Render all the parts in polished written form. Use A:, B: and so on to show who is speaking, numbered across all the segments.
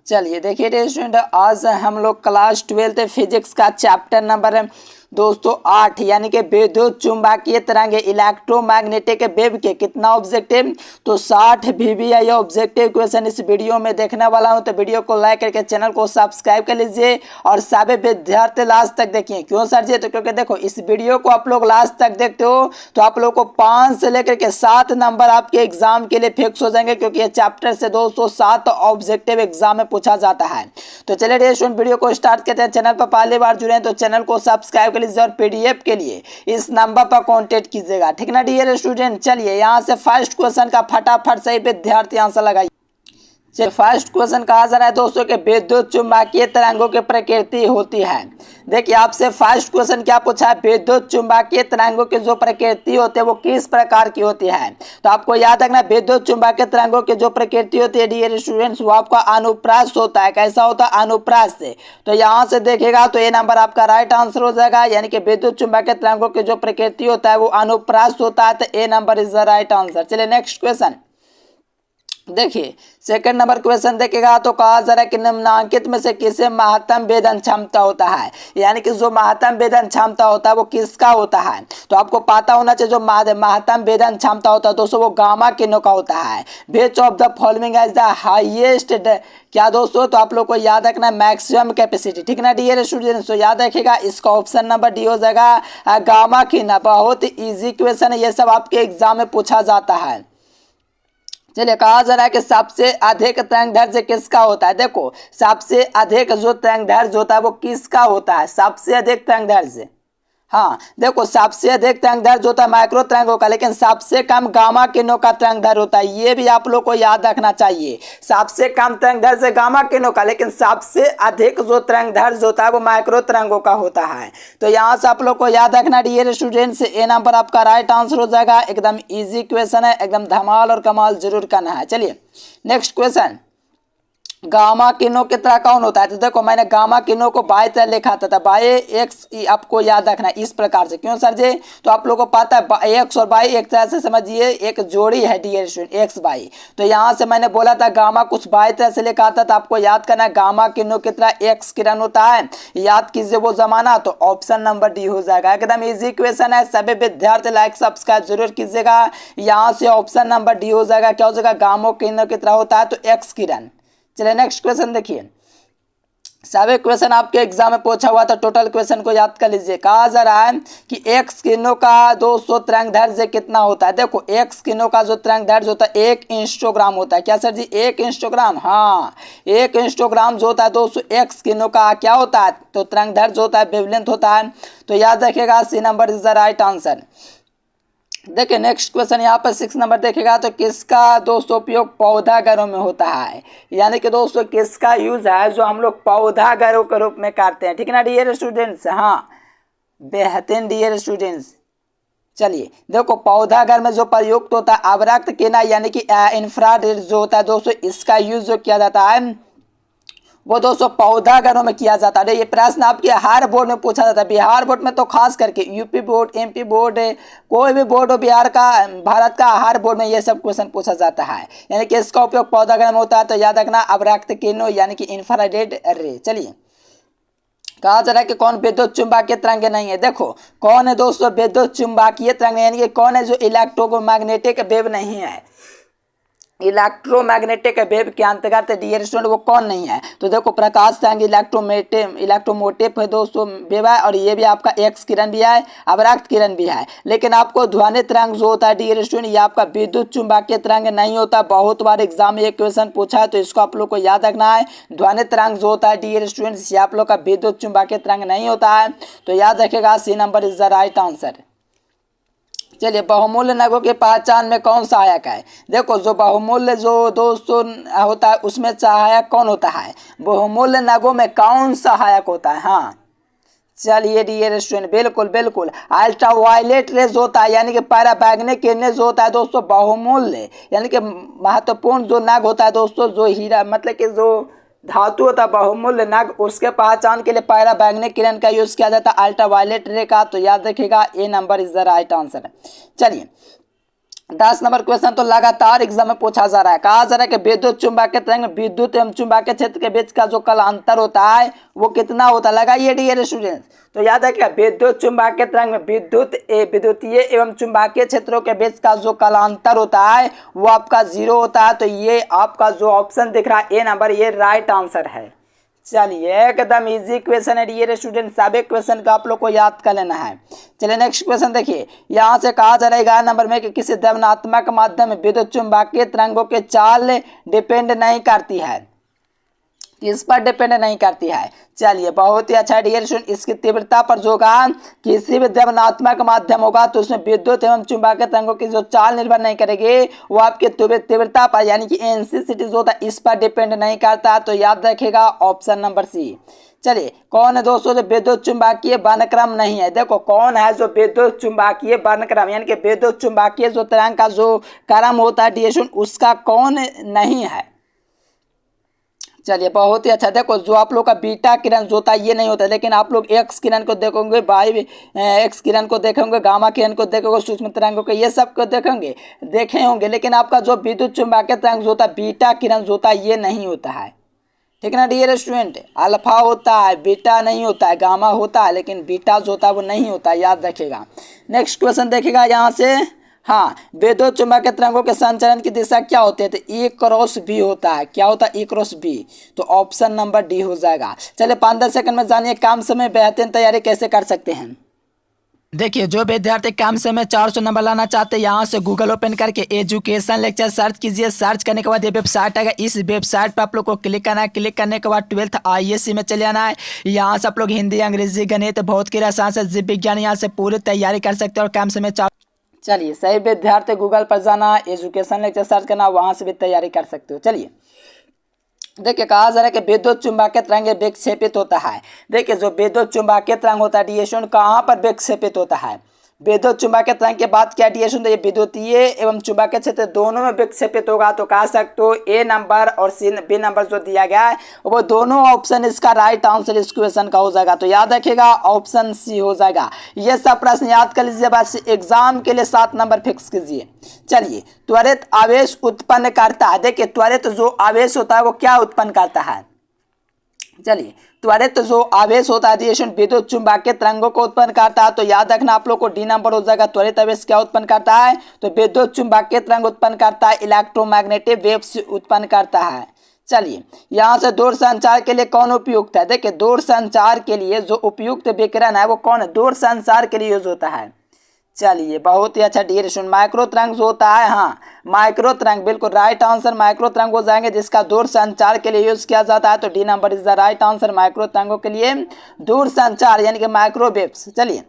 A: चलिए देखिए dear student, आज हम लोग क्लास 12 फिजिक्स का चैप्टर नंबर दोस्तों 8 यानी कि विद्युत चुंबकीय तरंगे इलेक्ट्रोमैग्नेटिक वेव के कितना ऑब्जेक्टिव, तो 60 VBI ऑब्जेक्टिव क्वेश्चन इस वीडियो में देखने वाला हूं। तो वीडियो को लाइक करके चैनल को सब्सक्राइब कर लीजिए और सभी विद्यार्थी लास्ट तक देखिए। क्यों सर जी? तो क्योंकि देखो इस वीडियो को आप लोग लास्ट तक देखते हो तो आप लोग को 5 से लेकर के 7 नंबर आपके एग्जाम के लिए फिक्स हो जाएंगे, क्योंकि ये चैप्टर से दोस्तों 7 ऑब्जेक्टिव एग्जाम में पूछा जाता है। तो चलिए डियर स्टूडेंट वीडियो को स्टार्ट करते हैं। चैनल पर पहली बार जुड़े हैं तो चैनल को सब्सक्राइब कर लीजिए और पीडीएफ के लिए इस नंबर पर कांटेक्ट कीजिएगा, ठीक ना डियर स्टूडेंट। चलिए यहाँ से फर्स्ट क्वेश्चन का फटाफट सही विद्यार्थी आंसर लगाइए। चलिए फर्स्ट क्वेश्चन कहा जा रहा है दोस्तों के विद्युत चुंबकीय तरंगों की प्रकृति होती है। देखिए आपसे फर्स्ट क्वेश्चन क्या पूछा है, विद्युत चुंबकीय तरंगों की जो प्रकृति होती है वो किस प्रकार की होती है। तो आपको याद रखना विद्युत चुंबकीय तरंगों की जो प्रकृति होती है डियर स्टूडेंट्स, वो आपका अनुप्रास होता है। कैसा होता है? अनुप्रास से। तो यहाँ से देखेगा तो ये नंबर आपका राइट आंसर हो जाएगा, यानी कि विद्युत चुंबकीय तरंगों की जो प्रकृति होता है वो अनुप्रास होता है। तो A number is the right answer. चलिए नेक्स्ट क्वेश्चन देखिए, सेकंड नंबर क्वेश्चन देखेगा तो कहा जा रहा है कि निम्नलिखित में से किसे महत्तम वेदन क्षमता होता है, यानी कि जो महत्तम वेदन क्षमता होता है वो किसका होता है। तो आपको पता होना चाहिए जो महत्तम वेदन क्षमता होता है दोस्तों वो गामा किरणों का होता है। Which of the following as the highest क्या दोस्तों, तो आप लोग को याद रखना मैक्सिमम कैपेसिटी, ठीक ना डियर स्टूडेंट्स। तो याद रखिएगा इसका ऑप्शन नंबर डी हो जाएगा गामा किरण। बहुत इजी क्वेश्चन है, ये सब आपके एग्जाम में पूछा जाता है। चलिए कहा जा रहा है कि सबसे अधिक तरंगदैर्घ्य किसका होता है। देखो सबसे अधिक जो तरंगदैर्घ्य होता है वो किसका होता है, सबसे अधिक तरंगदैर्घ्य। हाँ देखो सबसे अधिक तरंगदैर्घ्य होता है माइक्रो तरंगों का, लेकिन सबसे कम गामा किरणों का तरंगदैर्घ्य होता है। ये भी आप लोग को याद रखना चाहिए, सबसे कम तरंगदैर्घ्य गामा किरणों का, लेकिन सबसे अधिक जो तरंगदैर्घ्य होता है वो माइक्रो तरंगों का होता है। तो यहाँ से आप लोग को याद रखना डियर स्टूडेंट्स, ए नंबर आपका राइट आंसर हो जाएगा। एकदम ईजी क्वेश्चन है, एकदम धमाल और कमाल जरूर करना है। चलिए नेक्स्ट क्वेश्चन, गामा किरणों की तरह कौन होता है। तो देखो मैंने गामा किरणों को बाय तरह लिखा था, बाय एक्स आपको याद रखना इस प्रकार से। क्यों सर जी? तो आप लोगों को पता है एक्स और बाई एक तरह से समझिए एक जोड़ी है डियर स्टूडेंट, एक्स बाई। तो यहाँ से मैंने बोला था गामा कुछ बाय तरह से लिखा था, तो आपको याद करना गामा किरणों की तरह एक्स किरण होता है। याद कीजिए वो जमाना, तो ऑप्शन नंबर डी हो जाएगा। एकदम ईजी क्वेश्चन है, सभी विद्यार्थी लाइक सब्सक्राइब जरूर कीजिएगा। यहाँ से ऑप्शन नंबर डी हो जाएगा। क्या हो जाएगा? गामा किरणों की तरह होता है तो एक्स किरण। चलिए नेक्स्ट क्वेश्चन देखिए, सभी क्वेश्चन आपके एग्जाम में पूछा हुआ था, टोटल क्वेश्चन को याद कर लीजिए। कहा जा रहा है कि एक्स किरणों का 200 तरंगदैर्घ्य कितना होता है। देखो एक्स किरणों का जो तरंगदैर्घ्य होता है 1 इंस्टोग्राम होता है। क्या सर जी? 1 इंस्टोग्राम। हाँ 1 इंस्टोग्राम जो होता है दोस्तों एक्स किरणों का क्या होता है, तो तरंगदैर्घ्य होता है, वेवलेंथ होता है। तो याद रखिएगा C number is the right answer. देखिए नेक्स्ट क्वेश्चन यहाँ पर 6 नंबर देखेगा तो किसका दोस्तों उपयोग पौधाघरों में होता है, यानी कि दोस्तों किसका यूज है जो हम लोग पौधाघरों के रूप में करते हैं, ठीक है ना डियर स्टूडेंट्स। हाँ बेहतरीन डियर स्टूडेंट्स। चलिए देखो पौधाघर में जो प्रयुक्त होता है अवरक्त किरण यानी कि इंफ्रारेड जो होता है दोस्तों, इसका यूज जो किया जाता है वो दोस्तों पौधाघरों में किया जाता है। ये प्रश्न आपके हर बोर्ड में पूछा जाता है, बिहार बोर्ड में तो खास करके, यूपी बोर्ड, एमपी बोर्ड, कोई भी बोर्ड हो बिहार का, भारत का हर बोर्ड में ये सब क्वेश्चन पूछा जाता है। यानी कि इसका उपयोग पौधाघर में होता है। तो याद रखना अवरक्त किरणों यानी कि इंफ्रारेड रे। चलिए कहा जा रहा है कि कौन विद्युत चुंबकीय तरंगे नहीं है। देखो कौन है दोस्तों विद्युत चुंबकीय तरंगे, यानी कि कौन है जो इलेक्ट्रोमैग्नेटिक वेव नहीं है, इलेक्ट्रोमैग्नेटिक वेव के अंतर्गत डियर स्टूडेंट वो कौन नहीं है। तो देखो प्रकाश तरंग इलेक्ट्रोमोटिव है दोस्तों वेव है, और ये भी आपका एक्स किरण भी है, अवरक्त किरण भी है। लेकिन आपको ध्वनि तरंग जो होता है डियर स्टूडेंट ये आपका विद्युत चुंबकीय तरंग नहीं होता। बहुत बार एग्जाम में ये क्वेश्चन पूछा है, तो इसको आप लोग को याद रखना है। ध्वनि तरंग जो होता है डियर स्टूडेंट ये आप लोग का विद्युत चुंबकीय तरंग नहीं होता है। तो याद रखेगा C number is the right answer. चलिए बहुमूल्य नगों की पहचान में कौन सहायक है। देखो जो बहुमूल्य जो दोस्तों होता है उसमें सहायक कौन होता है, बहुमूल्य नगों में कौन सहायक होता है। हाँ चलिए डियर स्टूडेंट बिल्कुल बिल्कुल अल्ट्रावायलेट रेज होता है, यानी कि पराबैंगनी किरणें जो होता है दोस्तों बहुमूल्य यानी कि महत्वपूर्ण जो नग होता है दोस्तों, जो हीरा मतलब कि जो धातु होता है बहुमूल्य नग, उसके पहचान के लिए पराबैंगनी किरण का यूज किया जाता है अल्ट्रावायलेट रे का। तो याद रखिएगा A number is the right answer. चलिए 10 नंबर क्वेश्चन तो लगातार एग्जाम में पूछा जा रहा है। कहा जा रहा है कि विद्युत चुंबकीय तरंग विद्युत एवं चुंबकीय क्षेत्र के बीच का जो कालांतर होता है वो कितना होता है। लगाइए डियर स्टूडेंट्स। तो याद रखिएगा विद्युत चुंबकीय तरंग में विद्युतीय एवं चुंबकीय क्षेत्रों के बीच का जो कालांतर होता है वो आपका 0 होता है। तो ये आपका जो ऑप्शन दिख रहा है ए नंबर, ये राइट आंसर है। चलिए एकदम इजी क्वेश्चन है डियर स्टूडेंट, सभी क्वेश्चन का आप लोग को याद कर लेना है। चलिए नेक्स्ट क्वेश्चन देखिए। यहाँ से कहा जा रहा है 11 नंबर में कि किसी द्रव्यनात्मक माध्यम में विद्युत चुंबकीय तरंगों के चाल डिपेंड नहीं करती है, किस पर डिपेंड नहीं करती है। चलिए बहुत ही अच्छा डियर स्टूडेंट, इसकी तीव्रता पर जो होगा, किसी भी द्रव्यनात्मक माध्यम होगा तो उसमें विद्युत एवं चुंबकीय तरंगों की जो चाल निर्भर नहीं करेगी, वो आपकी तीव्रता पर यानी कि एनसीसीटी जो होता है इस पर डिपेंड नहीं करता। तो याद रखिएगा ऑप्शन नंबर सी। चलिए कौन है दोस्तों जो विद्युत चुंबकीय वर्णक्रम नहीं है। देखो कौन है जो विद्युत चुंबकीय वर्णक्रम यानी कि विद्युत चुंबकीय जो तरंग का जो क्रम होता है डियर स्टूडेंट, उसका कौन नहीं है। चलिए बहुत ही अच्छा। देखो जो आप लोग का बीटा किरण जो होता है ये नहीं होता, लेकिन आप लोग एक्स किरण को देखोगे, वाई एक्स किरण को देखेंगे, गामा किरण को देखोगे, सूक्ष्म तरंगों को, ये सब को देखेंगे देखे होंगे, लेकिन आपका जो विद्युत चुंबकीय तरंग जो होता है बीटा किरण जो होता है ये नहीं होता है। ठीक ना डियर स्टूडेंट, अल्फा होता है, बीटा नहीं होता है, गामा होता है, लेकिन बीटा जो होता है वो नहीं होता है, याद रखिएगा। नेक्स्ट क्वेश्चन देखिएगा यहाँ से। हाँ, विद्युत चुंबकीय तरंगों के संचरण की दिशा क्या होती है। तो ए क्रॉस बी होता है। क्या होता है, ए क्रॉस बी। तो ऑप्शन नंबर डी हो जाएगा। चलिए 5-10 सेकंड में जानिए कम समय बेहतरीन तैयारी कैसे कर सकते हैं। देखिए जो विद्यार्थी कम समय में 400 नंबर लाना चाहते हैं, यहाँ से गूगल ओपन करके एजुकेशन लेक्चर सर्च कीजिए। सर्च करने के बाद ये वेबसाइट आएगा, इस वेबसाइट पर आप लोग को क्लिक करना है। क्लिक करने के बाद 12th ISC में चले आना है। यहाँ से आप लोग हिंदी, अंग्रेजी, गणित, भौतिक की रसायन से जीव विज्ञान यहाँ से पूरी तैयारी कर सकते हैं और कम समय। चलिए सही विद्यार्थी गूगल पर जाना, एजुकेशन लेक्चर सर्च करना, वहाँ से भी तैयारी कर सकते हो। चलिए देखिए कहा जा रहा है कि विद्युत चुंबकीय तरंग विक्षेपित होता है। देखिए जो विद्युत चुंबकीय तरंग होता है डिएशन कहाँ पर विक्षेपित होता है। विद्युत चुंबकीय तरंग के बाद क्या डिएशन, तो ये विद्युतीय एवं चुंबकीय क्षेत्र दोनों में विक्षेपित होगा। तो कह सकते हो ए नंबर और बी नंबर जो दिया गया है वो दोनों ऑप्शन इसका राइट आंसर इस क्वेश्चन का हो जाएगा। तो याद रखिएगा ऑप्शन सी हो जाएगा। ये सब प्रश्न याद कर लीजिए, बस एग्जाम के लिए 7 नंबर फिक्स कीजिए। चलिए त्वरित आवेश उत्पन्न करता है। देखिए त्वरित जो आवेश होता है वो क्या उत्पन्न करता है। चलिए त्वरित जो आवेश होता है विद्युत चुंबकीय तरंगों को उत्पन्न करता है। तो याद रखना आप लोग को डी नंबर हो जाएगा। त्वरित आवेश क्या उत्पन्न करता है, तो विद्युत चुंबकीय तरंग उत्पन्न करता है, इलेक्ट्रोमैग्नेटिक वेव्स उत्पन्न करता है। चलिए यहाँ से दूर संचार के लिए कौन उपयुक्त है। देखिए दूर संचार के लिए जो उपयुक्त विकिरण है वो कौन है, दूर संचार के लिए यूज होता है। चलिए बहुत ही अच्छा डियर स्टूडेंट, माइक्रो तरंग जो होता है, हाँ माइक्रो तरंग बिल्कुल राइट आंसर माइक्रो तरंग हो जाएंगे जिसका दूर संचार के लिए यूज किया जाता है। तो D number is the right answer, micro तरंगों के लिए दूर संचार यानी कि माइक्रोवेव्स। चलिए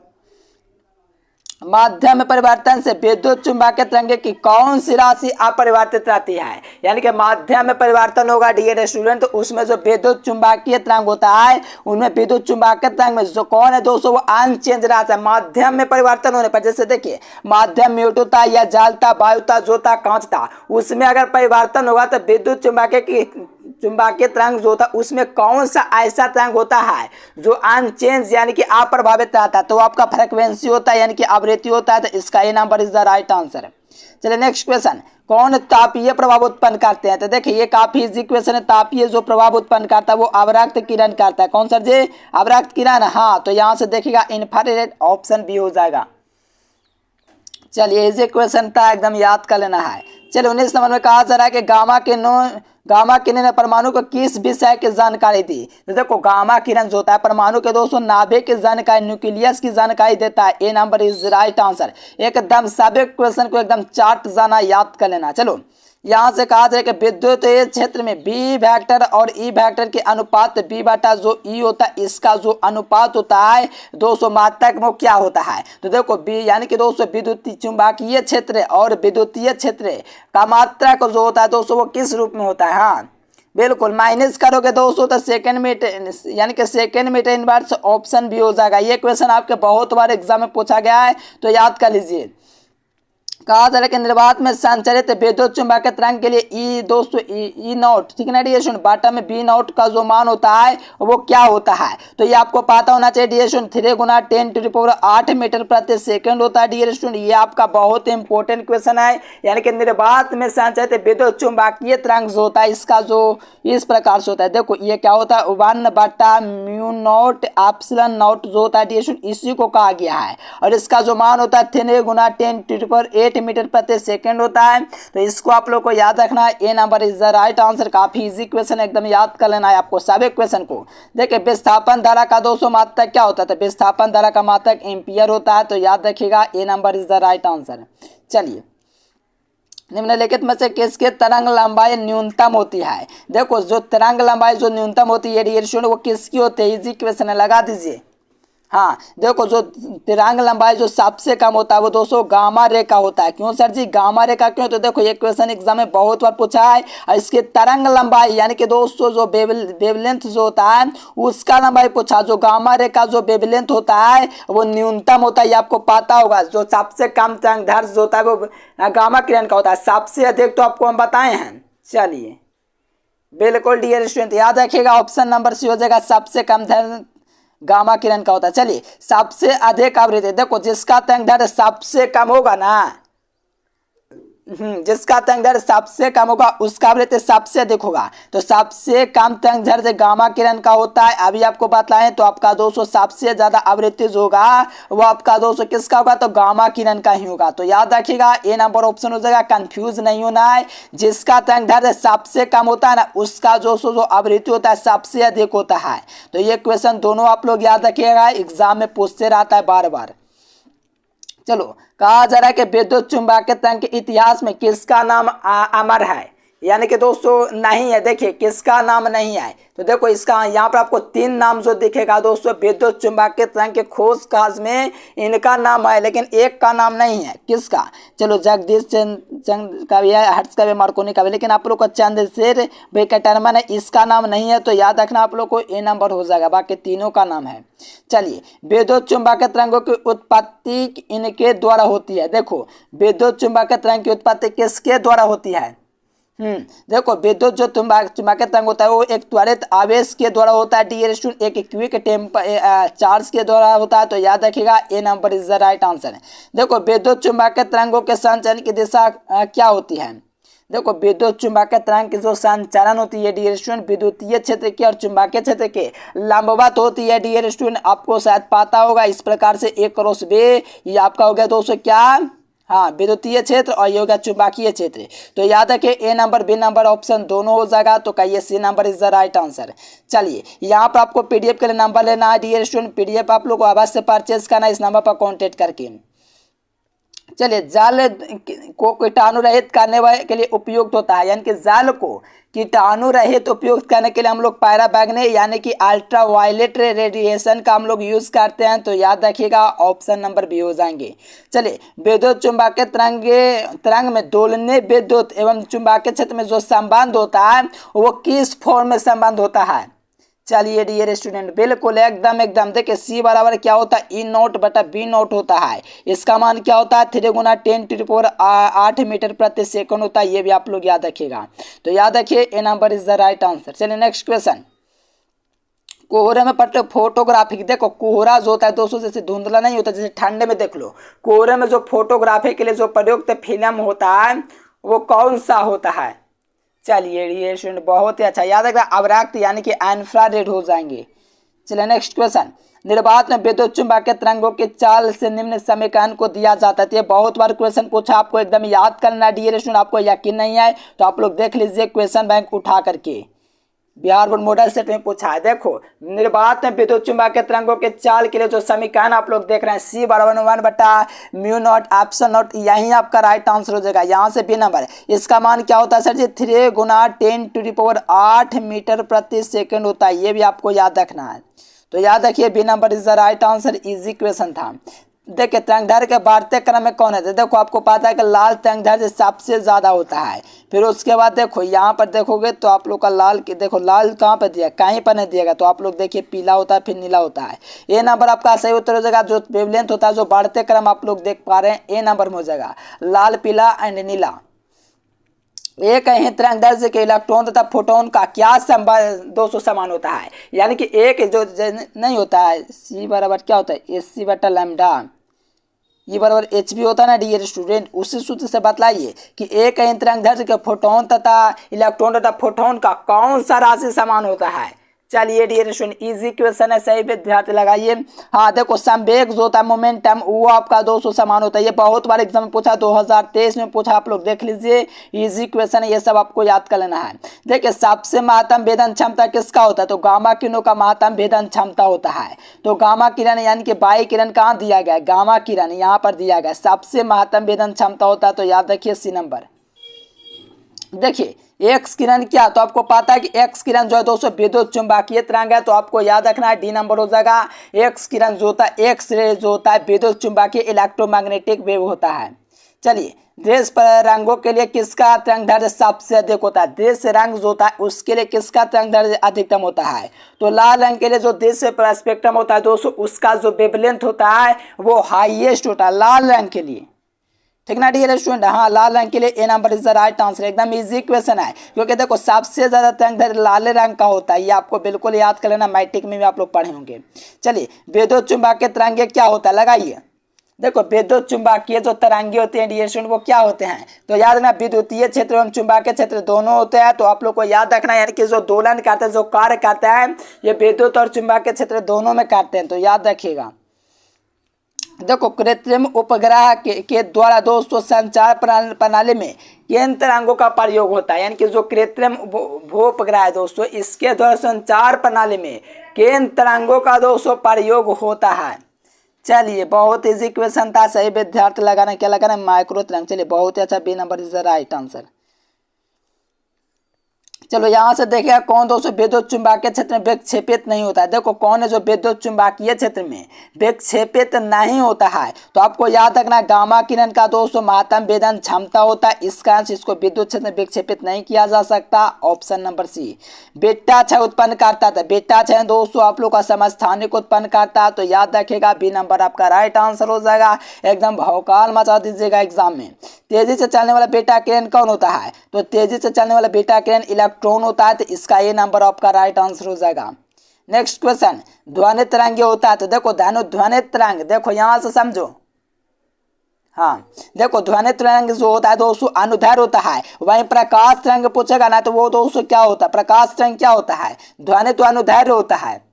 A: माध्यम परिवर्तन से विद्युत चुंबकीय तरंग की कौन सी राशि अपरिवर्तित रहती है। यानी कि माध्यम में परिवर्तन होगा डियर स्टूडेंट, तो उसमें जो विद्युत चुंबकीय तरंग होता है उनमें विद्युत चुंबकीय तरंग में जो कौन है दोस्तों वो अनचेंज रहता है। माध्यम में परिवर्तन होने पर, जैसे देखिए माध्यम म्यूट होता या जलता, वायुता, जोता, कांचता, उसमें अगर परिवर्तन होगा तो विद्युत चुंबकीय तरंग जो होता है उसमें कौन सा ऐसा तरंग होता है जो अनचेंज यानी कि अप्रभावित रहता है। तो आपका फ्रीक्वेंसी होता है यानी कि आवृत्ति होता है। तो इसका A number is the right answer. चलिए नेक्स्ट क्वेश्चन, कौन तापीय प्रभाव उत्पन्न करते हैं। तो देखिए ये काफी इजी क्वेश्चन है। तापीय जो प्रभाव उत्पन्न करता है वो अवरक्त किरण करता है। कौन सर जी, अवरक्त किरण। हाँ तो यहाँ से देखिएगा इंफ्रारेड, ऑप्शन बी हो जाएगा। चलिए इजी क्वेश्चन था, एकदम याद कर लेना है। चलिए 19 नंबर में कहा जा रहा है कि गामा किरण ने परमाणु को किस विषय की जानकारी दी। तो देखो गामा किरण जो होता है परमाणु के दोस्तों नाभिक की जानकारी, न्यूक्लियस की जानकारी देता है। A number is right answer. एकदम सभी क्वेश्चन को एकदम चार्ट जाना, याद कर लेना। चलो यहाँ से कहा जाए कि विद्युत क्षेत्र में बी वेक्टर और ई वेक्टर के अनुपात बी बटा जो ई होता है इसका जो अनुपात होता है 200 मात्रक में क्या होता है। तो देखो बी यानी कि दोस्तों विद्युत चुंबकीय क्षेत्र और विद्युतीय क्षेत्र का मात्रक जो होता है दोस्तों वो किस रूप में होता है। हाँ बिल्कुल माइनस करोगे दोस्तों तो सेकंड मीटर यानी कि सेकंड मीटर इनवर्स, ऑप्शन भी हो जाएगा। ये क्वेश्चन आपके बहुत बार एग्जाम में पूछा गया है तो याद कर लीजिए। कहा जा रहा है कि निर्वात में संचरित विद्युत चुंबकीय तरंग के लिए ई दोस्तों ई नॉट, ठीक है ना डियर स्टूडेंट, बॉटम में बी नॉट का जो मान होता है वो क्या होता है, तो ये आपको पता होना चाहिए डियर स्टूडेंट। 3 गुना 10⁸ मीटर प्रति सेकंड होता है डियर स्टूडेंट। ये आपका बहुत इंपॉर्टेंट क्वेश्चन है, यानी कि निर्वात में संचरित विद्युत चुंबकीय तरंग जो होता है इसका जो इस प्रकार से होता है। देखो ये क्या होता है 1/μ0 एप्सिलॉन नॉट जो होता है डियर स्टूडेंट, इसी को कहा गया है। और इसका जो मान होता है 3 गुना 10⁸ मीटर प्रति सेकंड होता है। तो इसको आप लोग को याद रखना है। A number is the right answer. काफी इजी क्वेश्चन, एकदम याद कर लेना है आपको सभी क्वेश्चन को। देखिए विस्थापन धारा का दोस्तों मात्रक क्या होता है, तो विस्थापन धारा का मात्रक एम्पियर होता है। तो याद रखिएगा A number is the right answer. चलिए निम्नलिखित में से किसके तरंग लंबाई न्यूनतम होती है। देखो जो तरंग लंबाई जो न्यूनतम होती है डियर स्टूडेंट वो किसकी होती है, इजी क्वेश्चन है, लगा दीजिए। हाँ देखो जो तरंग लंबाई जो सबसे कम होता है वो दोस्तों गामा रे का होता है। क्यों सर जी गामा रे का क्यों, तो देखो ये क्वेश्चन एग्जाम में बहुत बार पूछा है। और इसके तरंग लंबाई यानी कि दोस्तों जो वेवलेंथ जो होता है उसका लंबाई पूछा। जो गामा रे का जो वेवलेंथ होता है वो न्यूनतम होता है, ये आपको पता होगा। जो सबसे कम तरंगदैर्घ्य जो होता है वो गामा किरण का होता है, सबसे अधिक तो आपको हम बताए हैं। चलिए बिल्कुल डियर स्टूडेंट याद रखिएगा, ऑप्शन नंबर सी हो जाएगा, सबसे कम गामा किरण का होता है। चलिए सबसे अधिक आवृत्ति, देखो जिसका तरंगदैर्घ्य सबसे कम होगा ना, जिसका तरंगदैर्घ्य सबसे कम होगा उसका आवृत्ति सबसे अधिक होगा। तो सबसे कम तरंगदैर्घ्य गामा किरण का होता है। अभी आपको बताएं तो आपका दोस्तों सबसे ज्यादा आवृत्ति जो होगा वो आपका दोस्तों किसका होगा, तो गामा किरण का ही होगा। तो याद रखिएगा ए नंबर ऑप्शन हो जाएगा, कंफ्यूज नहीं होना है। जिसका तरंगदैर्घ्य सबसे कम होता है ना उसका जो आवृत्ति होता है सबसे अधिक होता है। तो ये क्वेश्चन दोनों आप लोग याद रखिएगा, एग्जाम में पूछते रहता है बार बार। चलो कहा जा रहा है कि विद्युत चुंबकीय तरंग के इतिहास में किसका नाम अमर है, यानी कि दोस्तों नहीं है। देखिए किसका नाम नहीं है, तो देखो इसका यहाँ पर आपको 3 नाम जो दिखेगा दोस्तों विद्युत चुंबकीय तरंग के खोज काज में इनका नाम है, लेकिन एक का नाम नहीं है। किसका, चलो जगदीश चंद्र का भी है, हर्ष का भी, मार्कोनी का भी, लेकिन आप लोग को चंद्रशेखर वेंकटरमन है, इसका नाम नहीं है। तो याद रखना आप लोग को ए नंबर हो जाएगा, बाकी तीनों का नाम है। चलिए विद्युत चुंबकीय तरंगों की उत्पत्ति इनके द्वारा होती है। देखो विद्युत चुंबकीय तरंग की उत्पत्ति किसके द्वारा होती है। देखो विद्युत जो चुंबकीय तरंग होता है वो एक त्वरित आवेश के द्वारा होता है डियर स्टूडेंट, एक क्विक चार्ज के द्वारा होता है। तो याद रखिएगा A number is the right answer. देखो विद्युत चुंबकीय तरंगों के संचरण की दिशा क्या होती है। देखो विद्युत चुंबकीय तरंग की जो संचरण होती है डियर स्टूडेंट विद्युतीय क्षेत्र के और चुंबकीय क्षेत्र के लंबवत होती है डियर स्टूडेंट, आपको शायद पता होगा। इस प्रकार से ए क्रॉस बे ये आपका हो गया दोस्तों क्या, हाँ विद्युतीय क्षेत्र, और ये हो गया चुंबकीय क्षेत्र। तो याद रखिए A number B number option दोनों हो जाएगा। तो कहिए C number is the right answer. चलिए यहाँ पर आपको पीडीएफ के लिए नंबर लेना है डियर स्टूडेंट, पीडीएफ आप लोग को अवश्य परचेज करना है इस नंबर पर कॉन्टेक्ट करके। चलिए जाल को कीटाणु रहित करने के लिए उपयुक्त होता है, यानी कि जाल को कीटाणु रहित उपयोग करने के लिए हम लोग पैराबैग्ने यानी कि अल्ट्रा वायलेट रेडिएशन का हम लोग यूज करते हैं। तो याद रखिएगा ऑप्शन नंबर बी हो जाएंगे। चलिए विद्युत चुंबकीय तरंग में दोलनीय विद्युत एवं चुंबकीय क्षेत्र में जो संबंध होता है वो किस फॉर्म में संबंध होता है। चलिए डियर स्टूडेंट बिल्कुल एकदम देखिए सी बराबर क्या होता है ई नॉट बटा बी नॉट होता है। इसका मान क्या होता है 3 गुना 10⁸ मीटर प्रति सेकंड होता है। ये भी आप लोग याद रखिएगा। तो याद रखिए A number is the right answer. चलिए नेक्स्ट क्वेश्चन, कोहरे में पट्टे फोटोग्राफी। देखो कोहरा जो होता है दोस्तों जैसे धुंधला नहीं होता, जैसे ठंडे में देख लो, कोहरे में जो फोटोग्राफी के लिए जो प्रयुक्त फिल्म होता है वो कौन सा होता है। चलिए ये स्टूडेंट बहुत ही अच्छा याद रखना, अवराक्त यानी कि इंफ्रारेड हो जाएंगे। चलिए नेक्स्ट क्वेश्चन, निर्वात में विद्युत चुंबकीय तरंगों के चाल से निम्न समीकरण को दिया जाता है। तो ये बहुत बार क्वेश्चन पूछा, आपको एकदम याद करना डियर स्टूडेंट। आपको यकीन नहीं है तो आप लोग देख लीजिए क्वेश्चन बैंक उठा करके, बिहार बोर्ड मॉडल सेट में पूछा है। देखो निर्वात में विद्युत चुंबकीय तरंगों के चाल के लिए जो समीकरण आप लोग देख रहे हैं सी बराबर 1/μ0 एप्सिलॉन नॉट, यही आपका राइट आंसर हो जाएगा। यहाँ से बी नंबर, इसका मान क्या होता है सर जी 3 गुना 10⁸ मीटर प्रति सेकंड होता है। ये भी आपको याद रखना है। तो याद रखिए B number is the right answer, easy question था। देखिए तरंगदैर्घ्य के बढ़ते क्रम में कौन है, तो देखो आपको पता है कि लाल तरंगदैर्घ्य सबसे ज़्यादा होता है। फिर उसके बाद देखो यहाँ पर देखोगे तो आप लोग का लाल देखो लाल कहाँ पर दिया, कहीं पर नहीं दिएगा, तो आप लोग देखिए पीला होता है फिर नीला होता है। ए नंबर आपका सही उत्तर हो जाएगा। जो वेवलेंथ होता है जो बढ़ते क्रम आप लोग देख पा रहे हैं ए नंबर में हो जाएगा, लाल पीला एंड नीला। एक ही तरंगदैर्घ्य के इलेक्ट्रॉन तथा फोटोन का क्या संबंध 200 समान होता है, यानी कि एक जो नहीं होता है सी बराबर क्या होता है एस सी बटा लैम्डा, ये बराबर एच बी होता है ना डियर स्टूडेंट। उसी सूत्र से बतलाइए कि एक ही तरंगदैर्घ्य के फोटोन तथा इलेक्ट्रॉन तथा फोटोन का कौन सा राशि समान होता है। चलिए डियर स्टूडेंट इजी क्वेश्चन है, सही विद्यार्थी लगाइए। हाँ देखो संवेग जो होता है मोमेंटम वो आपका 200 समान होता है। ये बहुत बार एग्जाम में पूछा, 2023 में पूछा, आप लोग देख लीजिए इजी क्वेश्चन है, ये सब आपको याद कर लेना है। देखिए सबसे महत्तम भेदन क्षमता किसका होता है, तो गामा किरणों का महत्तम भेदन क्षमता होता है। तो गामा किरण यानी कि बाई किरण कहाँ दिया गया है, गामा किरण यहाँ पर दिया गया है, सबसे महत्तम भेदन क्षमता होता है। तो याद रखिए सी नंबर। देखिए एक्स किरण क्या, तो आपको पता है कि एक्स किरण जो है दोस्तों विद्युत चुंबकीय तरंग है, तो आपको याद रखना है डी नंबर हो जाएगा। एक्स किरण जो होता है एक्स रे जो होता है विद्युत चुंबकीय इलेक्ट्रोमैग्नेटिक वेव होता है। चलिए दृश्य पर रंगों के लिए किसका तरंगदैर्घ्य सबसे अधिक होता है, दृश्य रंग जो होता है उसके लिए किसका तरंगदैर्घ्य अधिकतम होता है, तो लाल रंग के लिए जो दृश्य पर स्पेक्ट्रम होता है दोस्तों उसका जो वेवलेंथ होता है वो हाईएस्ट होता है लाल रंग के लिए, ठीक ना डियर स्टूडेंट। हाँ लाल रंग के लिए A number is the right answer. एकदम इजी क्वेश्चन है, क्योंकि देखो सबसे ज्यादा तरंगदैर्घ्य लाल रंग का होता है, ये आपको बिल्कुल याद कर लेना, मैट्रिक में भी आप लोग पढ़े होंगे। चलिए विद्युत चुंबकीय तरंगे क्या होता है, लगाइए। देखो विद्युत चुंबकीय जो तरंगे होते हैं डियर स्टूडेंट वो क्या होते हैं, तो याद रखना विद्युतीय क्षेत्र एवं चुंबकीय क्षेत्र दोनों होते हैं। तो आप लोग को याद रखना है यानी कि जो दोलन करते हैं जो कार्य करते हैं ये विद्युत और चुंबकीय क्षेत्र दोनों में करते हैं, तो याद रखिएगा। देखो कृत्रिम उपग्रह के द्वारा दोस्तों संचार प्रणाली में किन तरंगों का प्रयोग होता है, यानी कि जो कृत्रिम भूपग्रह है दोस्तों इसके द्वारा संचार प्रणाली में किन तरंगों का दोस्तों प्रयोग होता है। चलिए बहुत इजी क्वेश्चन था, सही विद्यार्थी लगाना क्या लगाना माइक्रो तरंग। चलिए बहुत ही अच्छा, B number is the right answer. चलो यहाँ से देखिए कौन दोस्तों विद्युत चुंबकीय क्षेत्र में विक्षेपित नहीं होता है। देखो कौन है जो विद्युत चुंबकीय क्षेत्र में विक्षेपित नहीं होता है, तो आपको याद रखना गामा किरण का दोस्तों महत्तम भेदन क्षमता होता है, इस कारण से इसको विद्युत क्षेत्र में विक्षेपित नहीं किया जा सकता। Option number C. बीटा क्षय उत्पन्न करता था, बीटा क्षय दोस्तों आप लोग का समस्थानिक उत्पन्न करता है, तो याद रखेगा बी नंबर आपका राइट आंसर हो जाएगा। एकदम भौकाल मचा दीजिएगा एग्जाम में। तेजी से चलने वाला बीटा किरण कौन होता है, तो तेजी से चलने वाला बीटा किरण इलेक्ट्रॉन होता है, तो इसका ये नंबर आपका राइट आंसर हो जाएगा। नेक्स्ट क्वेश्चन ध्वनि तरंग होता है, तो देखो ध्वनि तरंग देखो यहां से समझो। हाँ देखो ध्वनि तरंग जो होता है दोस्तों अनुदैर्घ्य होता है, वहीं प्रकाश तरंग पूछेगा ना तो वो दोस्तों क्या होता है, प्रकाश तरंग क्या होता है, ध्वनि तो अनुदैर्घ्य होता है।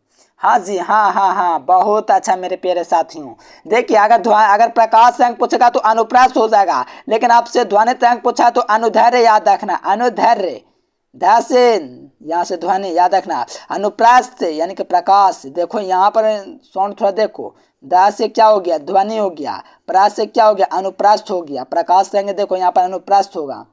A: हाँ जी हाँ बहुत अच्छा मेरे प्यारे साथियों। देखिए अगर प्रकाश तरंग पूछेगा तो अनुप्रस्थ हो जाएगा, लेकिन आपसे ध्वनि तरंग पूछा तो अनुदैर्घ्य याद रखना, अनुदैर्घ्य से यहाँ से ध्वनि याद रखना, अनुप्रस्थ यानी कि प्रकाश। देखो यहाँ पर साउंड थोड़ा देखो, दा से क्या हो गया ध्वनि हो गया, प्रास से क्या हो गया अनुप्रस्थ हो गया, प्रकाश रहेंगे देखो यहाँ पर अनुप्रस्थ होगा,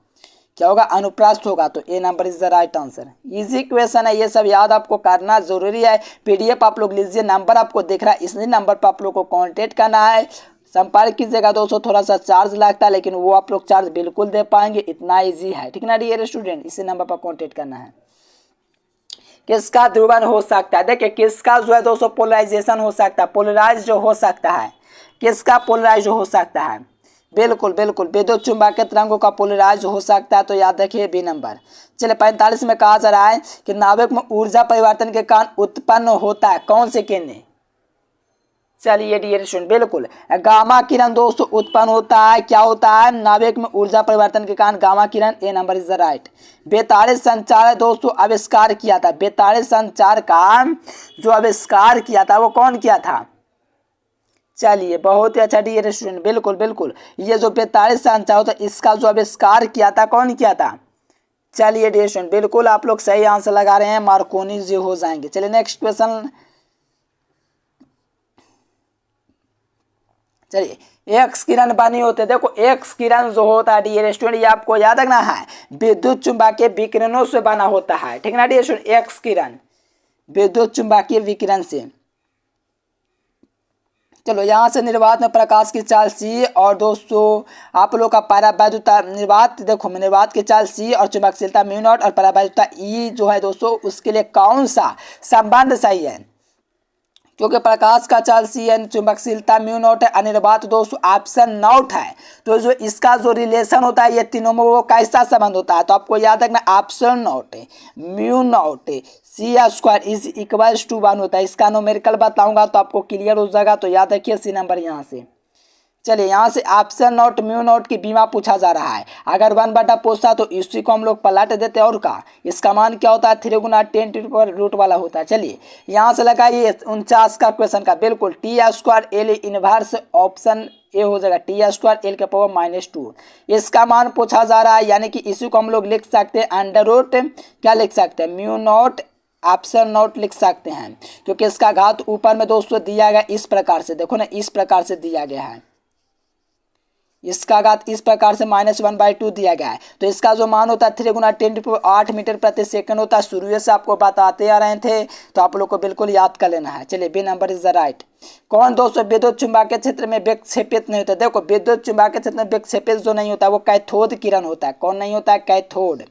A: क्या होगा अनुप्रस्थ होगा। तो A number is the right answer. Easy question है, ये सब याद आपको करना जरूरी है। पीडीएफ आप लोग लीजिए, नंबर आपको दिख रहा है, इसी नंबर पर आप लोग को कांटेक्ट करना है, संपर्क कीजिएगा दोस्तों। थोड़ा सा चार्ज लगता है लेकिन वो आप लोग चार्ज बिल्कुल दे पाएंगे, इतना इजी है, ठीक ना डियर स्टूडेंट। इसी नंबर पर कांटेक्ट करना है। किसका ध्रुवन हो सकता है, देखिए किसका जो है दोस्तों पोलराइजेशन हो सकता है, पोलराइज जो हो सकता है, किसका पोलराइज हो सकता है, बिल्कुल बिल्कुल विद्युत चुंबकीय तरंगों का पोलराइज हो सकता है, तो याद रखिए बी नंबर। चलिए 45 में कहा जा रहा है कि नाभिक में ऊर्जा परिवर्तन के कारण उत्पन्न होता है कौन से केंद्र। चलिए डियर स्टूडेंट बिल्कुल गामा किरण दोस्तों उत्पन्न होता है, क्या होता है नाभिक में ऊर्जा परिवर्तन के कारण गामा किरण, A number is the right. बेताड़ी संचार दोस्तों आविष्कार किया था, बेताड़ी संचार का जो आविष्कार किया था वो कौन किया था। चलिए बहुत ही अच्छा डियर स्टूडेंट, बिल्कुल बिल्कुल ये जो बेताड़ी संचार होता है इसका जो आविष्कार किया था कौन किया था। चलिए डियर स्टूडेंट बिल्कुल आप लोग सही आंसर लगा रहे हैं, मार्कोनी जी हो जाएंगे। चलिए नेक्स्ट क्वेश्चन। चलिए एक्स किरण बनी होते, देखो एक्स किरण जो होता है डियर स्टूडेंट ये आपको याद रखना है विद्युत चुंबकीय विकिरणों से बना होता है, ठीक ना डियर स्टूडेंट। एक्स किरण विद्युत चुंबकीय विकिरण से। चलो यहाँ से निर्वात में प्रकाश की चाल सी, और दोस्तों आप लोग का परावैद्युता निर्वात, देखो निर्वात की चाल सी और चुंबकशीलता म्यू नॉट और परावैद्युता ई जो है दोस्तों, उसके लिए कौन सा संबंध सही है? क्योंकि प्रकाश का चाल सी एन, चुंबकशीलता म्यू नॉट है, अनिर्वात दोस्तों ऑप्शन नॉट है। तो जो इसका जो रिलेशन होता है ये तीनों में, वो कैसा संबंध होता है? तो आपको याद रखना ऑप्शन नॉट है, म्यू नॉट है, सी स्क्वायर इज इक्वल्स टू 1 होता है। इसका न्यूमेरिकल बताऊंगा तो आपको क्लियर हो जाएगा। तो याद रखिए सी नंबर यहाँ से। चलिए यहाँ से ऑप्शन नॉट म्यू नॉट की बीमा पूछा जा रहा है। अगर 1 बटा पूछता तो इसी को हम लोग पलट देते और का इसका मान क्या होता है? 3 गुना 10 रूट वाला होता है। चलिए यहाँ से लगाइए 49 का क्वेश्चन का, बिल्कुल T square L inverse option A हो जाएगा, टी स्क्वायर एल के पावर -2 इसका मान पूछा जा रहा है। यानी कि इसी को हम लोग लिख सकते हैं अंडर रूट, क्या लिख सकते हैं? म्यू नॉट ऑप्शन नॉट लिख सकते हैं, क्योंकि इसका घात ऊपर में दोस्तों दिया गया इस प्रकार से, देखो ना इस प्रकार से दिया गया है, इसका घात इस प्रकार से -1/2 दिया गया है। तो इसका जो मान होता है 3 गुना 10⁸ मीटर प्रति सेकंड होता है। शुरू से आपको बताते आ रहे थे, तो आप लोग को बिल्कुल याद कर लेना है। चलिए B number is the right. कौन दोस्तों विद्युत चुंबकीय क्षेत्र में विक्षेपित नहीं होता? देखो विद्युत चुंबकीय क्षेत्र में विक्षेपित जो नहीं होता वो कैथोड किरण होता है। कौन नहीं होता है? कैथोड।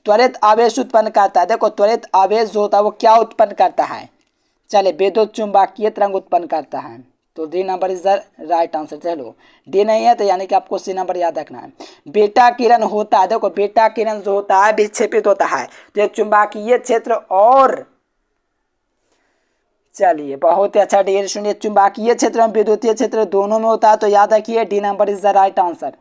A: त्वरित आवेश उत्पन्न करता है। देखो त्वरित आवेश जो होता है वो क्या उत्पन्न करता है? चलिए विद्युत चुंबकीय तरंग उत्पन्न करता है। तो D number is the right answer. चलो डी नहीं है तो यानी कि आपको सी नंबर याद रखना है। बेटा किरण होता है, देखो बेटा किरण जो होता है विक्षेपित होता है, तो चुंबकीय क्षेत्र और, चलिए बहुत ही अच्छा डी सुनिए, चुंबकीय क्षेत्र और विद्युतीय क्षेत्र दोनों में होता है। तो याद रखिए D number is the right answer.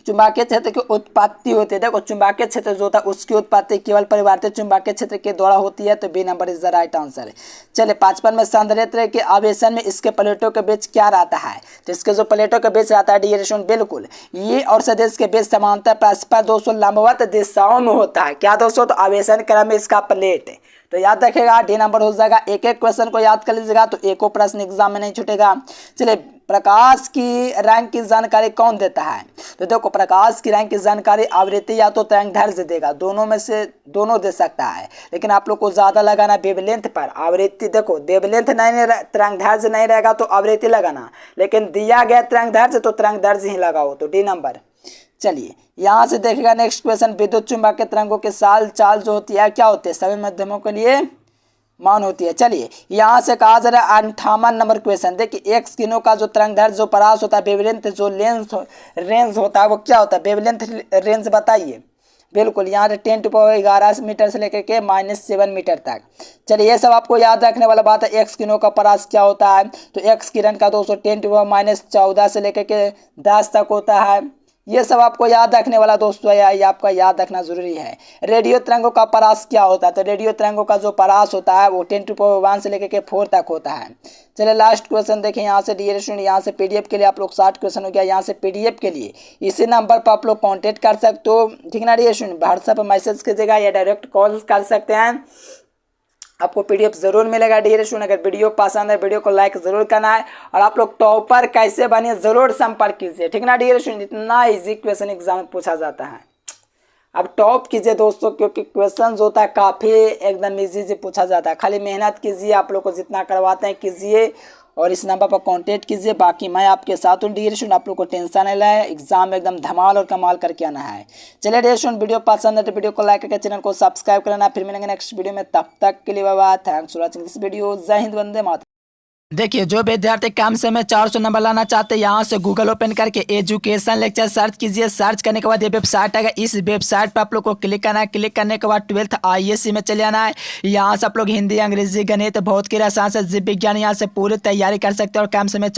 A: चुंबकीय क्षेत्र की उत्पत्ति होती है, देखो चुंबकीय क्षेत्र जो होता है उसकी उत्पत्ति केवल परिवर्तित चुंबकीय क्षेत्र के द्वारा होती है। तो B number is the right answer. चलिए 55 में संधारित्र के आवेशन में इसके प्लेटों के बीच क्या रहता है? तो इसके जो प्लेटों के बीच रहता है डिरेक्शन, बिल्कुल ये और सदिश के बीच समांतर परस्पर दोस्तों लंबवत दिशाओं में होता है। क्या दोस्तों? तो आवेशन क्रम में इसका प्लेट है। तो याद रखेगा डी नंबर हो जाएगा। एक एक क्वेश्चन को याद कर लीजिएगा तो एक और प्रश्न एग्जाम में नहीं छूटेगा। चलिए प्रकाश की रंग की जानकारी कौन देता है? तो देखो प्रकाश की रंग की जानकारी आवृत्ति या तो तरंगदैर्घ्य देगा, दोनों में से दोनों दे सकता है, लेकिन आप लोग को ज्यादा लगाना वेवलेंथ पर। आवृत्ति देखो वेवलेंथ नहीं, तरंगदैर्घ्य नहीं रहेगा तो आवृत्ति लगाना, लेकिन दिया गया तरंगदैर्घ्य तो तरंगदैर्घ्य ही लगाओ। तो डी नंबर। चलिए यहाँ से देखेगा नेक्स्ट क्वेश्चन, विद्युत चुंबकीय तरंगों के साल चाल जो होती है क्या होती है? सभी माध्यमों के लिए मान होती है। चलिए यहाँ से कहा जा रहा है 58 नंबर क्वेश्चन, देखिए एक किरणों का जो तरंगदैर्घ्य जो परास होता है, वेवलेंथ जो रेंज होता है वो क्या होता है? वेवलेंथ रेंज बताइए। बिल्कुल यहाँ से 10⁻11 मीटर से लेकर के -7 मीटर तक। चलिए ये सब आपको याद रखने वाला बात है। एक्स किरणों का परास क्या होता है? तो एक्स किरण का दोस्तों 10⁻14 से लेकर के 10 तक होता है। ये सब आपको याद रखने वाला दोस्तों है, ये आपका याद रखना जरूरी है। रेडियो तरंगों का परास क्या होता है? तो रेडियो तरंगों का जो परास होता है वो 10⁻1 से लेकर के 4 तक होता है। चलिए लास्ट क्वेश्चन देखिए यहाँ से डिरेक्शन, यहाँ से पीडीएफ के लिए आप लोग 60 क्वेश्चन हो गया। यहाँ से पीडीएफ के लिए इसी नंबर पर आप लोग कांटेक्ट कर सकते हो, ठीक ना डिरेक्शन? व्हाट्सएप पर मैसेज कीजिएगा या डायरेक्ट कॉल कर सकते हैं, आपको पीडीएफ जरूर मिलेगा डिरेक्शन। अगर वीडियो पसंद है वीडियो को लाइक जरूर करना है, और आप लोग टॉपर कैसे बने जरूर संपर्क कीजिए, ठीक ना डिरेक्शन? इतना इजी क्वेश्चन एग्जाम में पूछा जाता है। अब टॉप कीजिए दोस्तों, क्योंकि क्वेश्चन जो होता है काफ़ी एकदम इजी से पूछा जाता है। खाली मेहनत कीजिए, आप लोग को जितना करवाते हैं कीजिए, और इस नंबर पर कांटेक्ट कीजिए। बाकी मैं आपके साथ हूँ डिरेक्शन, आप लोग को टेंशन नहीं लाए, एग्जाम में एकदम धमाल और कमाल करके आना है। चलिए डिरेक्शन वीडियो पसंद है तो वीडियो को लाइक करके चैनल को सब्सक्राइब करना। फिर मिलेंगे नेक्स्ट वीडियो में, तब तक के लिए bye bye. Thanks for watching this video. जय हिंद, वंदे मातरम। देखिए जो विद्यार्थी कम समय में 400 नंबर लाना चाहते हैं, यहाँ से गूगल ओपन करके एजुकेशन लेक्चर सर्च कीजिए। सर्च करने के बाद ये वेबसाइट आएगा, इस वेबसाइट पर आप लोग को क्लिक करना है। क्लिक करने के बाद 12th ISC में चले जाना है। यहाँ से आप लोग हिंदी, अंग्रेजी, गणित, भौतिकी, रसायन से जीव विज्ञान यहाँ से पूरी तैयारी कर सकते हैं, और कम समय